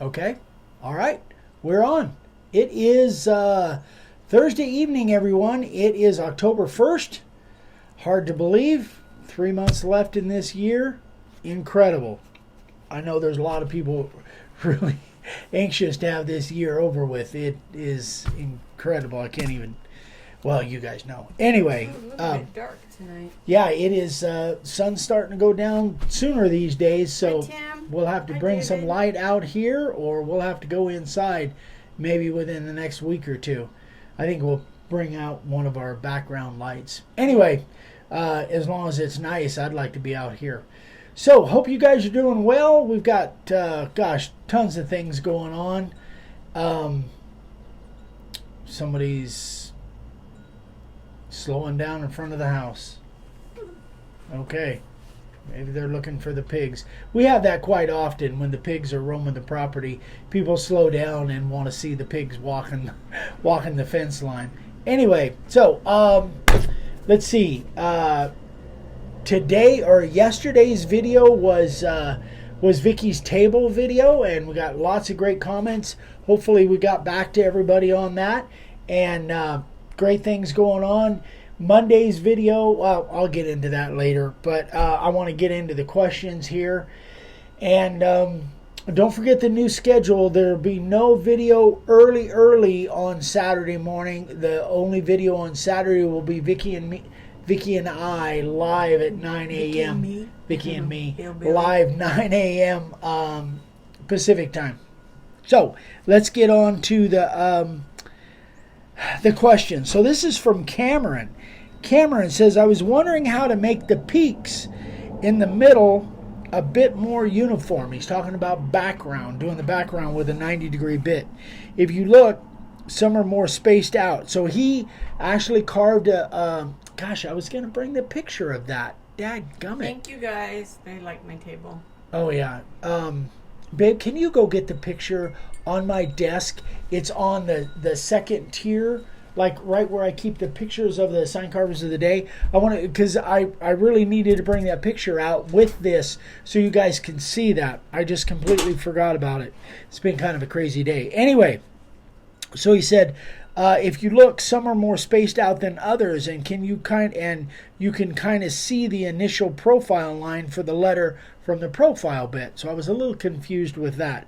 Okay. All right. We're on. It is Thursday evening, everyone. It is October 1st. Hard to believe. 3 months left in this year. Incredible. I know there's a lot of people really anxious to have this year over with. It is incredible. I can't even... Well, you guys know. Anyway. It's a little bit dark tonight. Yeah, it is. Sun's starting to go down sooner these days, so Hi, Tim. we'll have to bring some light out here, or we'll have to go inside maybe within the next week or two. I think we'll bring out one of our background lights. Anyway, as long as it's nice, I'd like to be out here. So, hope you guys are doing well. We've got, tons of things going on. Somebody's slowing down in front of the house. Okay. Maybe they're looking for the pigs. We have that quite often when the pigs are roaming the property. People slow down and want to see the pigs walking the fence line. Anyway, so let's see. Today or yesterday's video was Vicky's table video, and we got lots of great comments. Hopefully we got back to everybody on that, and great things going on. Monday's video, well, I'll get into that later, but I want to get into the questions here. And don't forget the new schedule. There'll be no video early on Saturday morning. The only video on Saturday will be Vicky and I live at 9 a.m. Vicky and me live 9 a.m. Pacific time. So let's get on to the question. So this is from Cameron. Cameron says, I was wondering how to make the peaks in the middle a bit more uniform. He's talking about background, doing the background with a 90-degree bit. If you look, some are more spaced out. So he actually carved a, gosh, I was going to bring the picture of that. Dadgummit. Thank you guys. They like my table. Oh, yeah. Babe, can you go get the picture on my desk? It's on the second tier, like right where I keep the pictures of the sign carvers of the day. I want to, because I really needed to bring that picture out with this so you guys can see that. I just completely forgot about it. It's been kind of a crazy day. Anyway, so he said, if you look, some are more spaced out than others, and you can kind of see the initial profile line for the letter from the profile bit. So I was a little confused with that.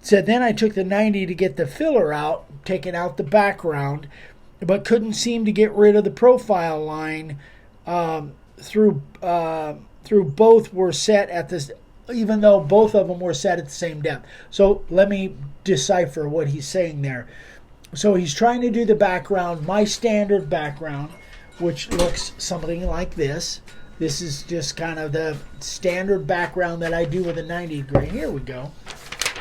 So then I took the 90 to get the filler out, taking out the background, but couldn't seem to get rid of the profile line through both were set at this, even though both of them were set at the same depth. So let me decipher what he's saying there. So he's trying to do the background, my standard background, which looks something like this. This is just kind of the standard background that I do with a 90 degree. Here we go.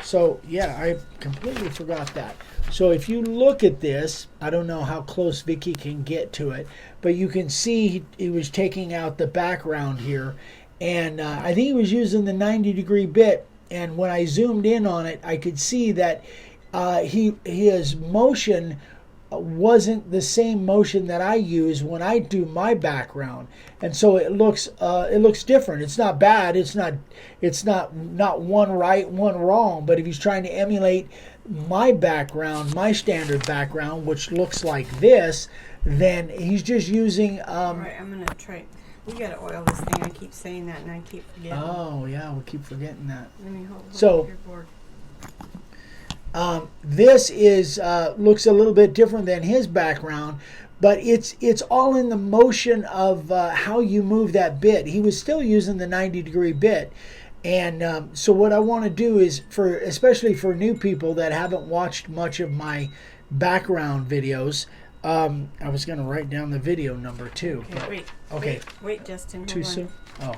So yeah, I completely forgot that. So if you look at this, I don't know how close Vicky can get to it, but you can see he was taking out the background here. And I think he was using the 90-degree bit. And when I zoomed in on it, I could see that his motion wasn't the same motion that I use when I do my background, and so it looks different. It's not bad. It's not one right, one wrong. But if he's trying to emulate my background, my standard background, which looks like this, then he's just using. All right, I'm gonna try. We gotta oil this thing. I keep saying that, and I keep forgetting. Oh yeah, we keep forgetting that. Let me hold So. your board. This is looks a little bit different than his background, but it's all in the motion of how you move that bit. He was still using the 90-degree bit, and so what I want to do is, especially for new people that haven't watched much of my background videos, I was going to write down the video number too. Okay, wait, Justin. Too soon? Oh.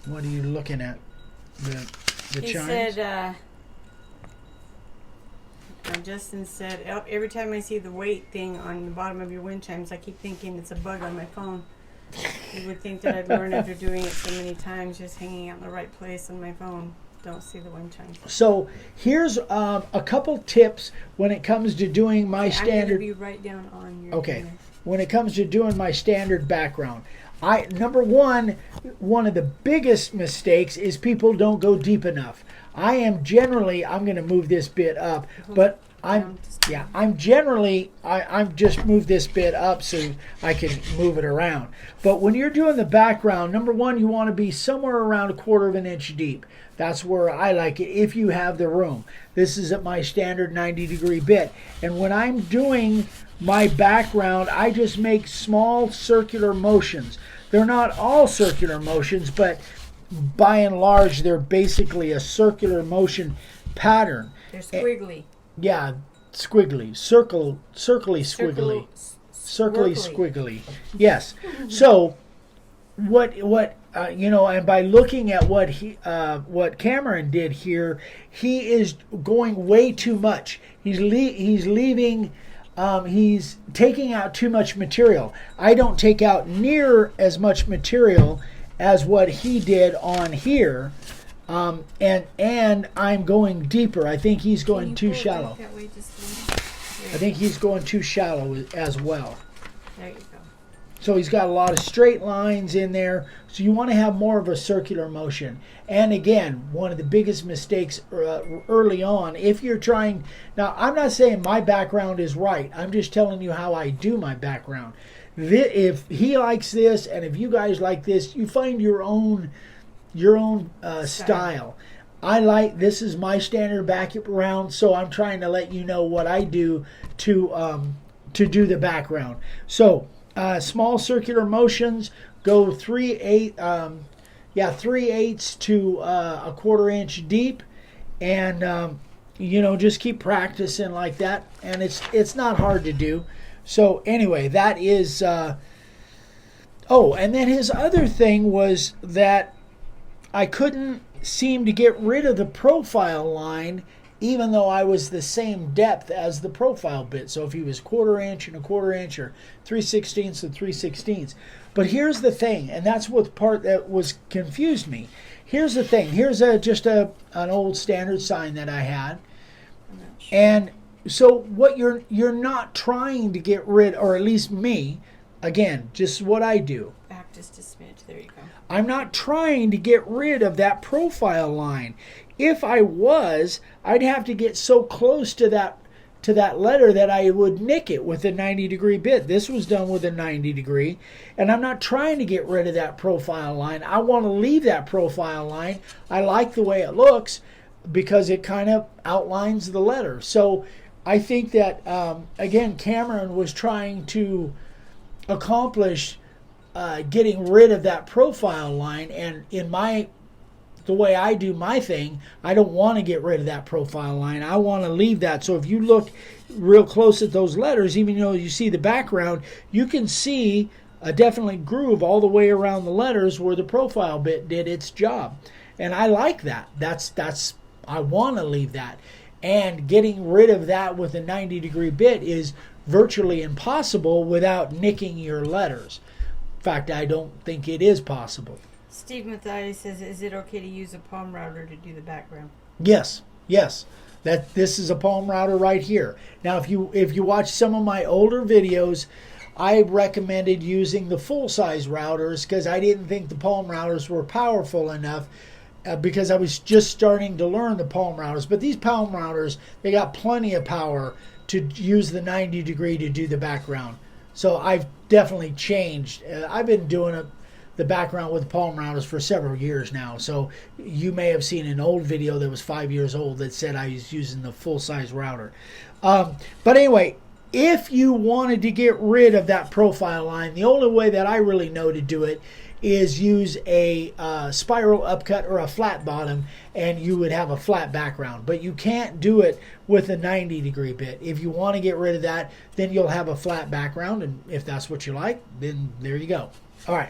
What are you looking at? The he chimes? said, Justin said, every time I see the weight thing on the bottom of your wind chimes, I keep thinking it's a bug on my phone. You would think that I'd learn after doing it so many times, just hanging out in the right place on my phone. Don't see the wind chimes. So here's a couple tips when it comes to doing my standard. I'm going to be right down on your. Okay. When it comes to doing my standard background, Number one of the biggest mistakes is people don't go deep enough. I'm going to move this bit up, but I'm just move this bit up so I can move it around. But when you're doing the background, number one, you want to be somewhere around 1/4 of an inch deep. That's where I like it if you have the room. This is at my standard 90-degree bit. And when I'm doing my background, I just make small circular motions. They're not all circular motions, but by and large, they're basically a circular motion pattern. They're squiggly. Yeah, squiggly, circly squiggly, circly squiggly. Yes. So, what and by looking at what Cameron did here, he is going way too much. He's leaving. He's taking out too much material. I don't take out near as much material as what he did on here. And I'm going deeper. I think he's going too shallow. I think he's going too shallow as well. There you go. So he's got a lot of straight lines in there. So you want to have more of a circular motion. And again, one of the biggest mistakes early on, if you're trying... Now, I'm not saying my background is right. I'm just telling you how I do my background. If he likes this and if you guys like this, you find your own style. This is my standard background, so I'm trying to let you know what I do to do the background. So small circular motions, go 3/8 to 1/4 inch deep, and just keep practicing like that, and it's not hard to do. So anyway, that is and then his other thing was that I couldn't seem to get rid of the profile line even though I was the same depth as the profile bit. So if he was 1/4 inch and 1/4 inch or 3/16 and 3/16. But here's the thing, and that's what part that was confused me. Here's the thing. Here's just an old standard sign that I had. And so what you're not trying to get rid, or at least me, again, just what I do. Back just a smidge. There you go. I'm not trying to get rid of that profile line. If I was, I'd have to get so close to that letter that I would nick it with a 90-degree bit. This was done with a 90-degree, and I'm not trying to get rid of that profile line. I want to leave that profile line. I like the way it looks because it kind of outlines the letter. So I think that, again, Cameron was trying to accomplish getting rid of that profile line, and the way I do my thing, I don't want to get rid of that profile line. I want to leave that. So if you look real close at those letters, even though you see the background, you can see a definitely groove all the way around the letters where the profile bit did its job. And I like that. I want to leave that. And getting rid of that with a 90-degree bit is virtually impossible without nicking your letters. In fact, I don't think it is possible. Steve Mathias says, is it okay to use a palm router to do the background? Yes. This is a palm router right here. Now, if you watch some of my older videos, I recommended using the full-size routers because I didn't think the palm routers were powerful enough because I was just starting to learn the palm routers. But these palm routers, they got plenty of power to use the 90-degree to do the background. So I've definitely changed. I've been doing the background with palm routers for several years now. So you may have seen an old video that was 5 years old that said I was using the full-size router. But anyway, if you wanted to get rid of that profile line, the only way that I really know to do it is use a spiral upcut or a flat bottom, and you would have a flat background. But you can't do it with a 90-degree bit. If you want to get rid of that, then you'll have a flat background, and if that's what you like, then there you go. All right.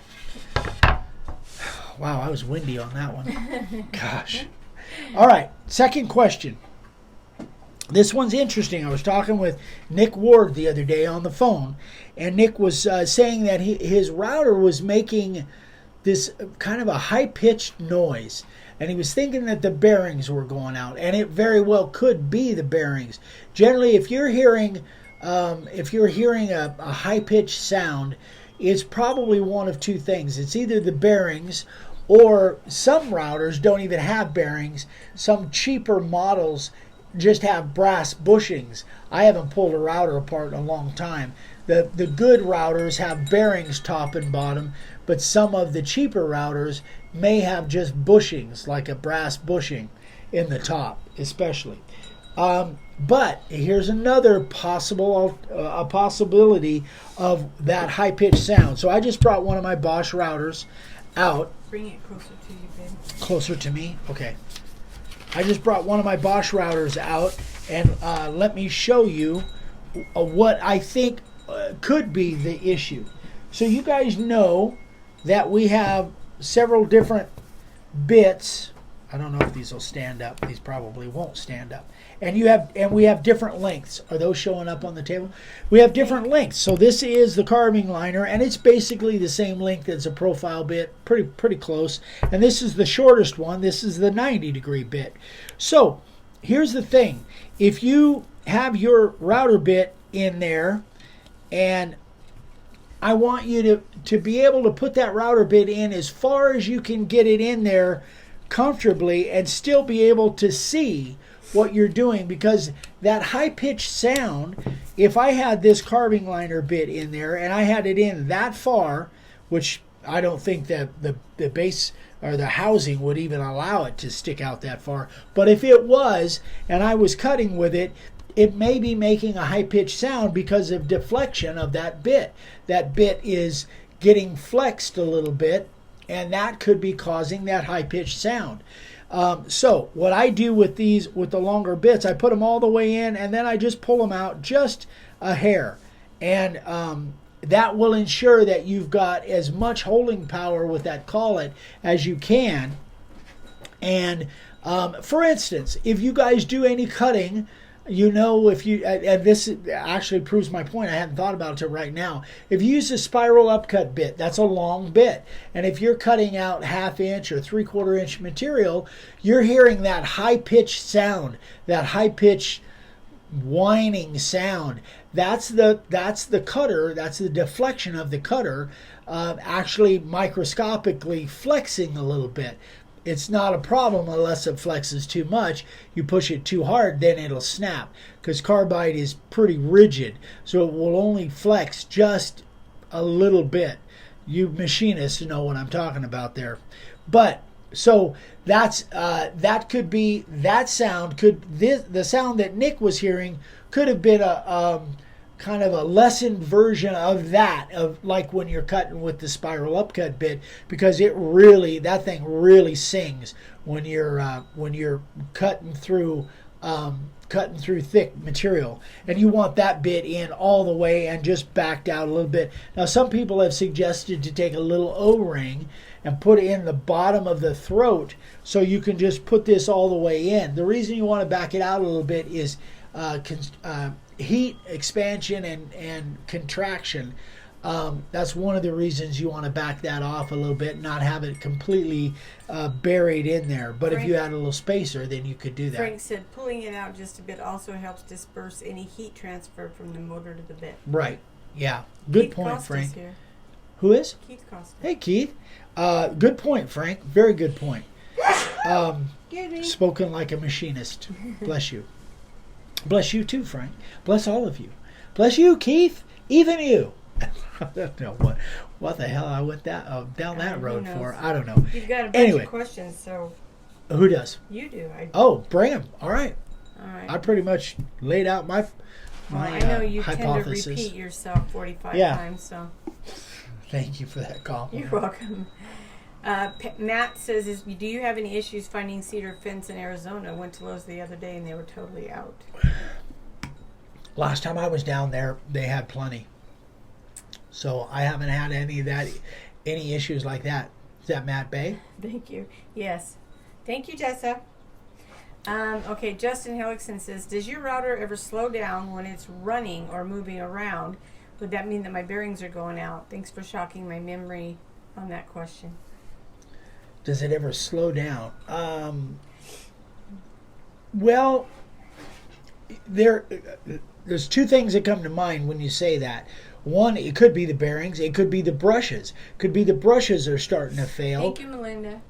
Wow, I was windy on that one. Gosh. All right, second question. This one's interesting. I was talking with Nick Ward the other day on the phone, and Nick was saying that his router was making this kind of a high-pitched noise, and he was thinking that the bearings were going out, and it very well could be the bearings. Generally, if you're hearing a high-pitched sound, it's probably one of two things. It's either the bearings, or some routers don't even have bearings. Some cheaper models just have brass bushings. I haven't pulled a router apart in a long time. The good routers have bearings top and bottom, but some of the cheaper routers may have just bushings, like a brass bushing in the top, especially. But here's another possibility of that high-pitched sound. So I just brought one of my Bosch routers out. Bring it closer to you, babe. Closer to me? Okay. I just brought one of my Bosch routers out, and let me show you what I think could be the issue. So you guys know that we have several different bits. I don't know if these will stand up. These probably won't stand up. And we have different lengths. Are those showing up on the table? We have different lengths. So this is the carving liner, and it's basically the same length as a profile bit, pretty close. And this is the shortest one. This is the 90-degree bit. So here's the thing. If you have your router bit in there, and I want you to be able to put that router bit in as far as you can get it in there comfortably and still be able to see what you're doing, because that high-pitched sound, if I had this carving liner bit in there and I had it in that far, which I don't think that the base or the housing would even allow it to stick out that far, but if it was and I was cutting with it, it may be making a high-pitched sound because of deflection of that bit. That bit is getting flexed a little bit, and that could be causing that high-pitched sound. So what I do with these, with the longer bits, I put them all the way in, and then I just pull them out just a hair. And that will ensure that you've got as much holding power with that collet as you can. And for instance, if you guys do any cutting, you know, if you, and this actually proves my point, I hadn't thought about it till right now. If you use a spiral upcut bit, that's a long bit. And if you're cutting out 1/2 inch or 3/4 inch material, you're hearing that high-pitched sound, that high-pitched whining sound. That's the cutter, that's the deflection of the cutter actually microscopically flexing a little bit. It's not a problem unless it flexes too much. You push it too hard, then it'll snap, because carbide is pretty rigid, so it will only flex just a little bit. You machinists know what I'm talking about there. But so that's that could be, that sound could, the sound that Nick was hearing could have been a kind of a lessened version of that, of like when you're cutting with the spiral upcut bit, because it really, that thing really sings when you're cutting through thick material, and you want that bit in all the way and just backed out a little bit. Now some people have suggested to take a little O-ring and put it in the bottom of the throat, so you can just put this all the way in. The reason you want to back it out a little bit is heat expansion and contraction. That's one of the reasons you want to back that off a little bit, not have it completely buried in there. But Frank, if you had a little spacer, then you could do that. Frank said pulling it out just a bit also helps disperse any heat transfer from the motor to the bit. Right. Yeah. Good Keith point, Costa's Frank. Here. Who is? Keith Costa. Hey, Keith. Good point, Frank. Very good point. Spoken like a machinist. Bless you. Bless you too, Frank. Bless all of you. Bless you, Keith. Even you. I don't know what the hell I went down that road for. I don't know. You've got a bunch of questions, so. Who does? You do. Oh, bring them. All right. All right. I pretty much laid out my I know you hypothesis. tend to repeat yourself 45 times, so. Thank you for that compliment. You're welcome. Matt says, do you have any issues finding cedar fence in Arizona? I went to Lowe's the other day and they were totally out. Last time I was down there, they had plenty. So I haven't had any issues like that. Is that Matt Bay? Thank you. Yes. Thank you, Jessa. Okay, Justin Hellickson says, does your router ever slow down when it's running or moving around? Would that mean that my bearings are going out? Thanks for shocking my memory on that question. Does it ever slow down? Well, there's two things that come to mind when you say that. One, it could be the bearings. It could be the brushes. Could be the brushes are starting to fail. Thank you, Melinda.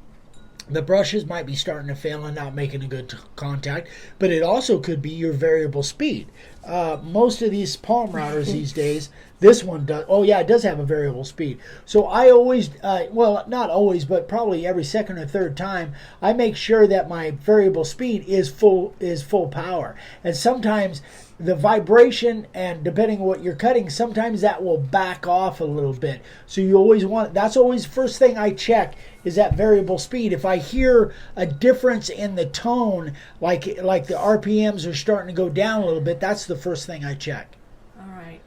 The brushes might be starting to fail and not making a good contact, but it also could be your variable speed. Most of these palm routers these days, this one does. Oh yeah, it does have a variable speed. So I always, well, not always, but probably every second or third time, I make sure that my variable speed is full power. And sometimes the vibration, and depending on what you're cutting, sometimes that will back off a little bit. So you always want, that's always the first thing I check, is that variable speed. If I hear a difference in the tone, like the RPMs are starting to go down a little bit, that's the first thing I check. All right.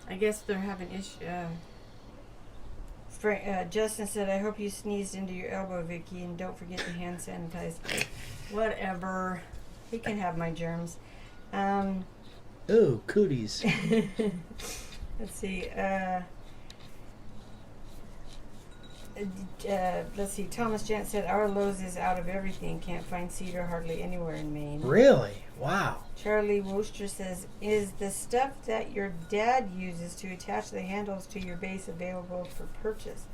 I guess they're having issue. Justin said, "I hope you sneezed into your elbow, Vicky, and don't forget to hand sanitize." Whatever. He can have my germs. Ooh, cooties. Let's see. Let's see. Thomas Gent said, "Our Lowe's is out of everything. Can't find cedar hardly anywhere in Maine." Really? Wow. Charlie Wooster says, "Is the stuff that your dad uses to attach the handles to your base available for purchase?"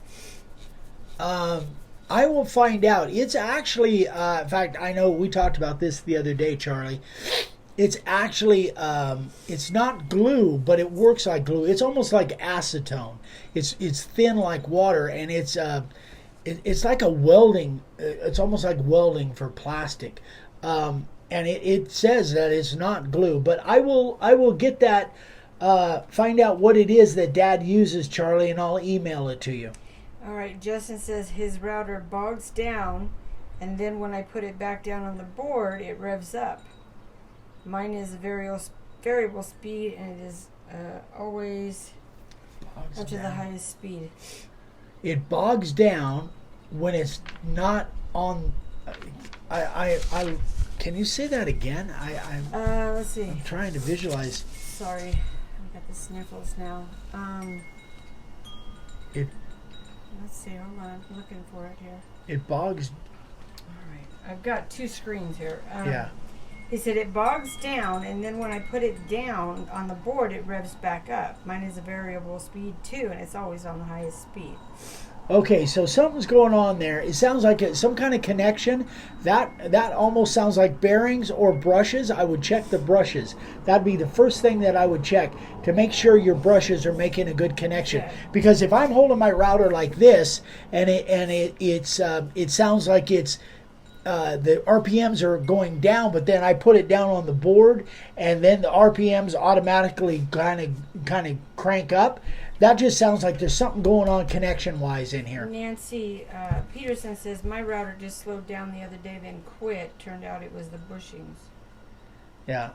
I will find out. It's actually, in fact, I know we talked about this the other day, Charlie. It's actually, it's not glue, but it works like glue. It's almost like acetone. It's thin like water, and it's like a welding. It's almost like welding for plastic, and it says that it's not glue. But I will get that, find out what it is that Dad uses, Charlie, and I'll email it to you. All right. Justin says his router bogs down, and then when I put it back down on the board, it revs up. Mine is variable speed, and it is always up to the highest speed. It bogs down when it's not on. I can you say that again? Let's see. I'm trying to visualize. Sorry, I've got the sniffles now. Let's see. Hold on, I'm looking for it here. It bogs. All right, I've got two screens here. Yeah. He said it bogs down, and then when I put it down on the board, it revs back up. Mine is a variable speed too, and it's always on the highest speed. Okay, so something's going on there. It sounds like some kind of connection. That almost sounds like bearings or brushes. I would check the brushes. That'd be the first thing that I would check to make sure your brushes are making a good connection. Okay. Because if I'm holding my router like this, and it sounds like it's the RPMs are going down, but then I put it down on the board, and then the RPMs automatically kind of crank up. That just sounds like there's something going on connection-wise in here. Nancy Peterson says, my router just slowed down the other day, then quit. Turned out it was the bushings. Yeah.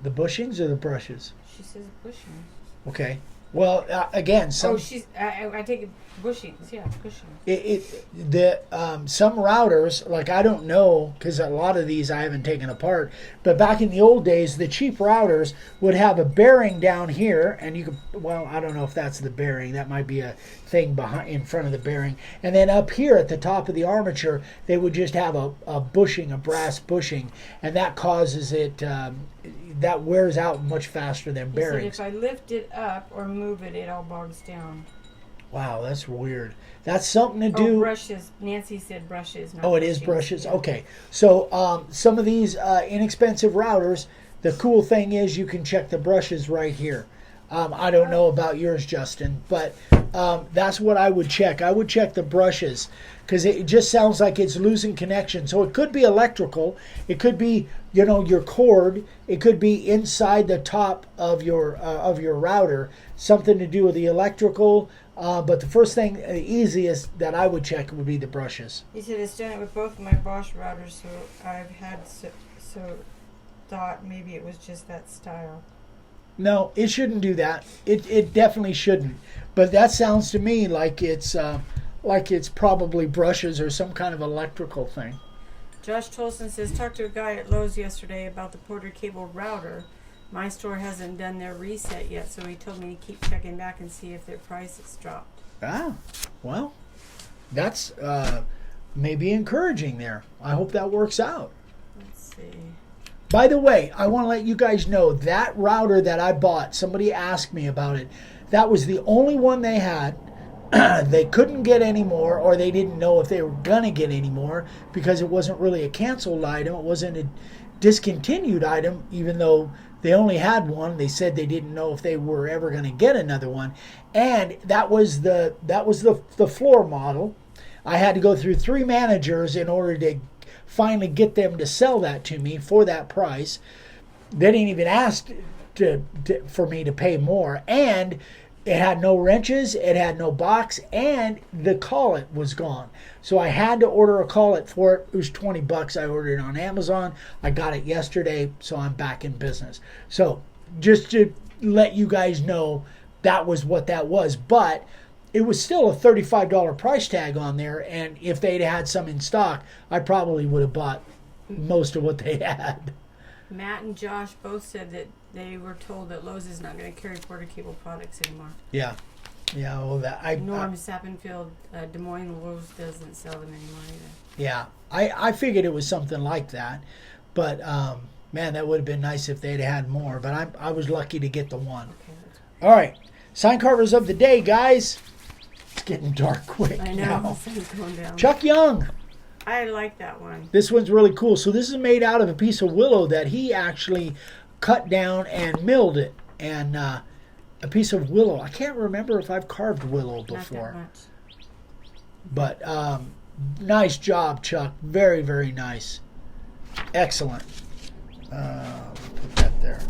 The bushings or the brushes? She says bushings. Okay. Well, again, some... Oh, I take it bushings. Yeah, bushings. Some routers, like I don't know, because a lot of these I haven't taken apart, but back in the old days, the cheap routers would have a bearing down here, and you could, well, I don't know if that's the bearing. That might be a thing behind, in front of the bearing. And then up here at the top of the armature, they would just have a bushing, a brass bushing, and that causes it... that wears out much faster than bearings. He said if I lift it up or move it, it all bogs down. Wow, that's weird. That's something to do. Oh, brushes. Nancy said brushes. Not it is brushes. Yeah. Okay. So some of these inexpensive routers, the cool thing is you can check the brushes right here. I don't know about yours, Justin, but that's what I would check. I would check the brushes because it just sounds like it's losing connection. So it could be electrical. It could be, your cord. It could be inside the top of your router, something to do with the electrical. But the first thing, the easiest that I would check would be the brushes. He said it's done it with both of my Bosch routers, so I've had so thought maybe it was just that style. No, it shouldn't do that. It definitely shouldn't. But that sounds to me like it's probably brushes or some kind of electrical thing. Josh Tolson says, talked to a guy at Lowe's yesterday about the Porter cable router. My store hasn't done their reset yet, so he told me to keep checking back and see if their price has dropped. Ah, well, that's maybe encouraging there. I hope that works out. Let's see. By the way, I want to let you guys know that router that I bought, somebody asked me about it. That was the only one they had. They couldn't get any more, or they didn't know if they were going to get any more because it wasn't really a canceled item. It wasn't a discontinued item, even though they only had one. They said they didn't know if they were ever going to get another one. And that was the floor model. I had to go through 3 managers in order to finally get them to sell that to me for that price. They didn't even ask for me to pay more. And it had no wrenches, it had no box, and the collet was gone. So I had to order a collet for it. It was $20. I ordered it on Amazon. I got it yesterday, so I'm back in business. So just to let you guys know, that was what that was. But it was still a $35 price tag on there, and if they'd had some in stock, I probably would have bought most of what they had. Matt and Josh both said that they were told that Lowe's is not going to carry Porter Cable products anymore. Yeah. Well, Norm Sappenfield, Des Moines, Lowe's doesn't sell them anymore either. Yeah. I figured it was something like that. But, man, that would have been nice if they'd had more. But I was lucky to get the one. Okay, all right. Sign carvers of the day, guys. It's getting dark quick. I know. Now. The sun's going down. Chuck Young. I like that one. This one's really cool. So this is made out of a piece of willow that he actually cut down and milled it. And a piece of willow. I can't remember if I've carved willow before. Not that much. But nice job, Chuck. Very, very nice. Excellent. Put that there.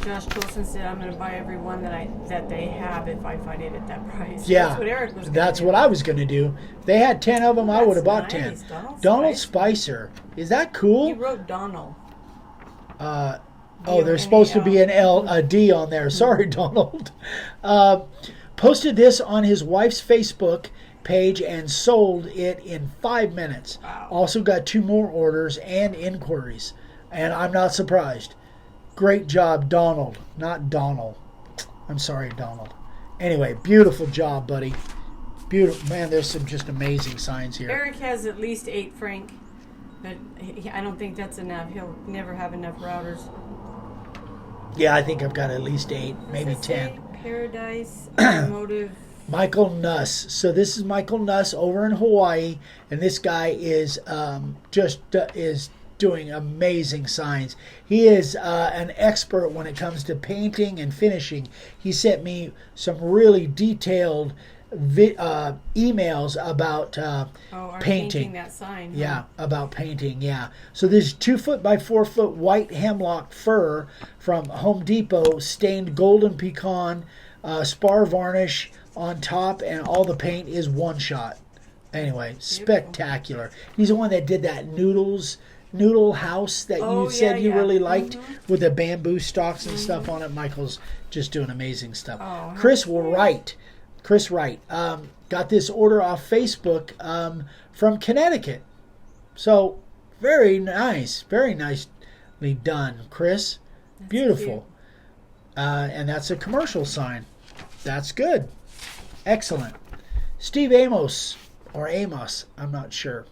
Josh Colson said, "I'm going to buy every one that they have if I find it at that price." Yeah, that's what Eric was. That's what I was going to do. If they had 10 of them, I would have bought nice. 10. Donald Spicer. Is that cool? He wrote Donald. There's supposed to be a D on there. Sorry, Donald. Posted this on his wife's Facebook page and sold it in 5 minutes. Wow. Also got 2 more orders and inquiries, and I'm not surprised. Great job, Donald. Not Donald. I'm sorry, Donald. Anyway, beautiful job, buddy. Beautiful. Man, there's some just amazing signs here. Eric has at least 8, Frank. But I don't think that's enough. He'll never have enough routers. Yeah, I think I've got at least 8, maybe 10. Paradise Automotive. Michael Nuss. So this is Michael Nuss over in Hawaii, and this guy is is doing amazing signs. He is an expert when it comes to painting and finishing. He sent me some really detailed emails about painting that sign. Yeah, about painting. Yeah. So this 2 foot by 4 foot white hemlock fir from Home Depot, stained golden pecan, spar varnish on top, and all the paint is one shot. Anyway, spectacular. He's the one that did that noodle house that you said you really liked with the bamboo stalks and stuff on it. Michael's just doing amazing stuff. Chris Wright got this order off Facebook from Connecticut. So very nicely done, Chris. That's beautiful. And that's a commercial sign. That's good. Excellent. Steve Amos, I'm not sure.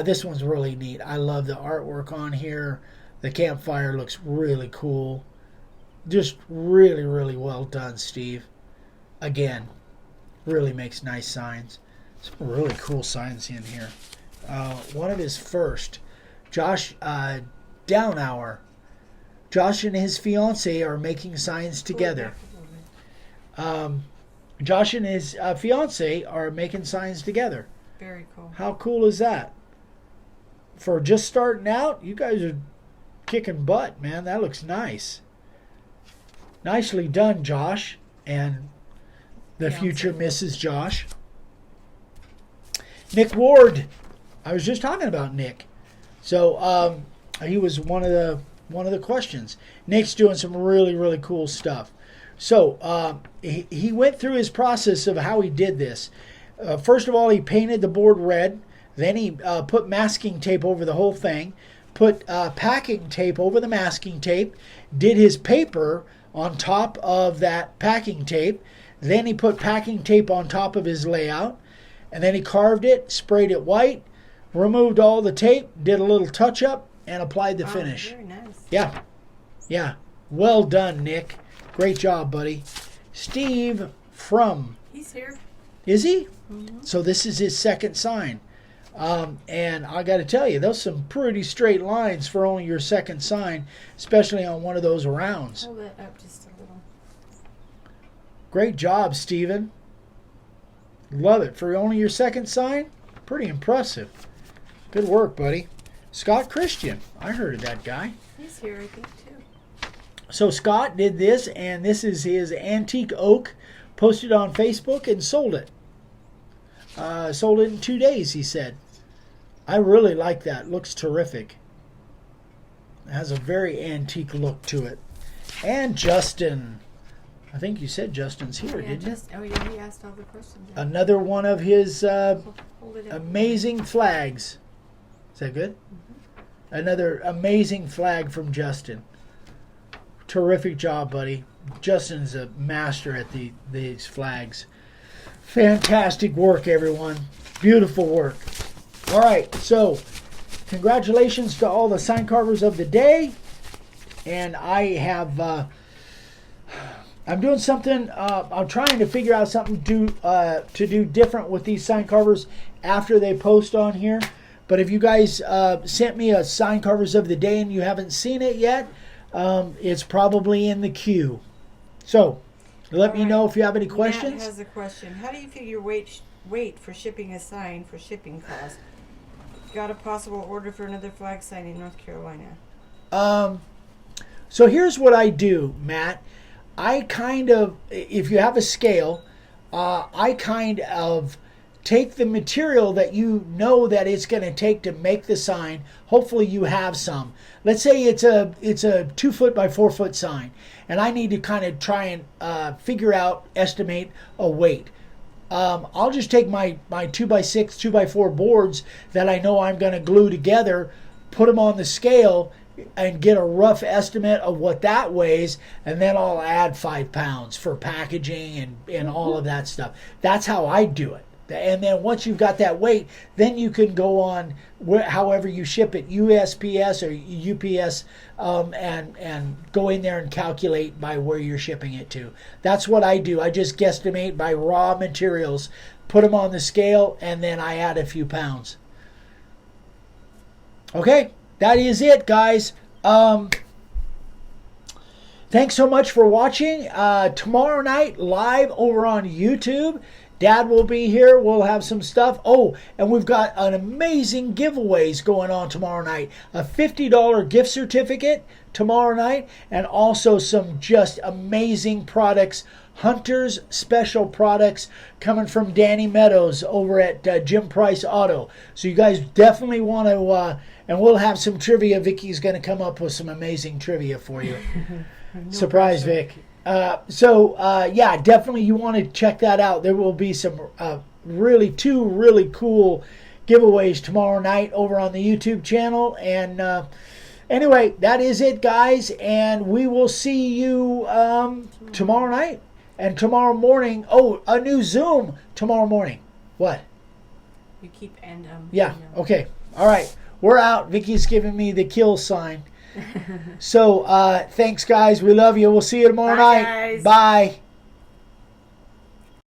This one's really neat. I love the artwork on here. The campfire looks really cool. Just really, really well done, Steve. Again, really makes nice signs. Some really cool signs in here. One of his first, Josh Downhour. Josh and his fiance are making signs together. Josh and his fiance are making signs together. Very cool. How cool is that? For just starting out, you guys are kicking butt, man. That looks nice. Nicely done, Josh. And the future Mrs. Josh. Nick Ward. I was just talking about Nick. So he was one of the questions. Nick's doing some really, really cool stuff. So he went through his process of how he did this. First of all, he painted the board red. Then he put masking tape over the whole thing. Put packing tape over the masking tape. Did his paper on top of that packing tape. Then he put packing tape on top of his layout. And then he carved it, sprayed it white, removed all the tape, did a little touch-up, and applied the finish. Very nice. Yeah. Yeah. Well done, Nick. Great job, buddy. Steve from. He's here. Is he? Mm-hmm. So this is his second sign. And I got to tell you, those some pretty straight lines for only your second sign, especially on one of those rounds. Hold it up just a little. Great job, Steven. Love it. For only your second sign, pretty impressive. Good work, buddy. Scott Christian. I heard of that guy. He's here, I think, too. So Scott did this, and this is his antique oak, posted on Facebook and sold it. Sold it in 2 days, he said. I really like that. Looks terrific. It has a very antique look to it. And Justin. I think you said Justin's here, didn't you? Oh, yeah, he asked all the questions. Another one of his Hold it up. amazing flags. Is that good? Mm-hmm. Another amazing flag from Justin. Terrific job, buddy. Justin's a master at these flags. Fantastic work, everyone. Beautiful work. All right, so congratulations to all the sign carvers of the day. And I have, I'm doing something, I'm trying to figure out something to do different with these sign carvers after they post on here. But if you guys sent me a sign carvers of the day and you haven't seen it yet, it's probably in the queue. So let me know if you have any questions. Matt has a question. How do you figure weight for shipping a sign for shipping cost? Got a possible order for another flag sign in North Carolina. So here's what I do, Matt. I kind of, if you have a scale, I kind of take the material that you know that it's going to take to make the sign. Hopefully you have some. Let's say it's a 2 foot by 4 foot sign, and I need to kind of try and estimate a weight. I'll just take my 2x6, 2x4 boards that I know I'm going to glue together, put them on the scale, and get a rough estimate of what that weighs, and then I'll add 5 pounds for packaging and all of that stuff. That's how I do it. And then once you've got that weight, then you can go on however you ship it, USPS or UPS, and go in there and calculate by where you're shipping it to. That's what I do. I just guesstimate by raw materials, put them on the scale, and then I add a few pounds. Okay, that is it, guys. Thanks so much for watching. Tomorrow night, live over on YouTube. Dad will be here. We'll have some stuff. Oh, and we've got an amazing giveaways going on tomorrow night. A $50 gift certificate tomorrow night, and also some just amazing products, Hunter's special products coming from Danny Meadows over at Jim Price Auto. So you guys definitely want to, and we'll have some trivia. Vicky's going to come up with some amazing trivia for you. Surprise, Vic. Yeah, definitely you want to check that out. There will be some two really cool giveaways tomorrow night over on the YouTube channel. And anyway, that is it, guys. And we will see you tomorrow night and tomorrow morning. Oh, a new Zoom tomorrow morning. What? You keep Yeah. Okay. All right. We're out. Vicky's giving me the kill sign. So, thanks, guys. We love you. We'll see you tomorrow night. Guys. Bye.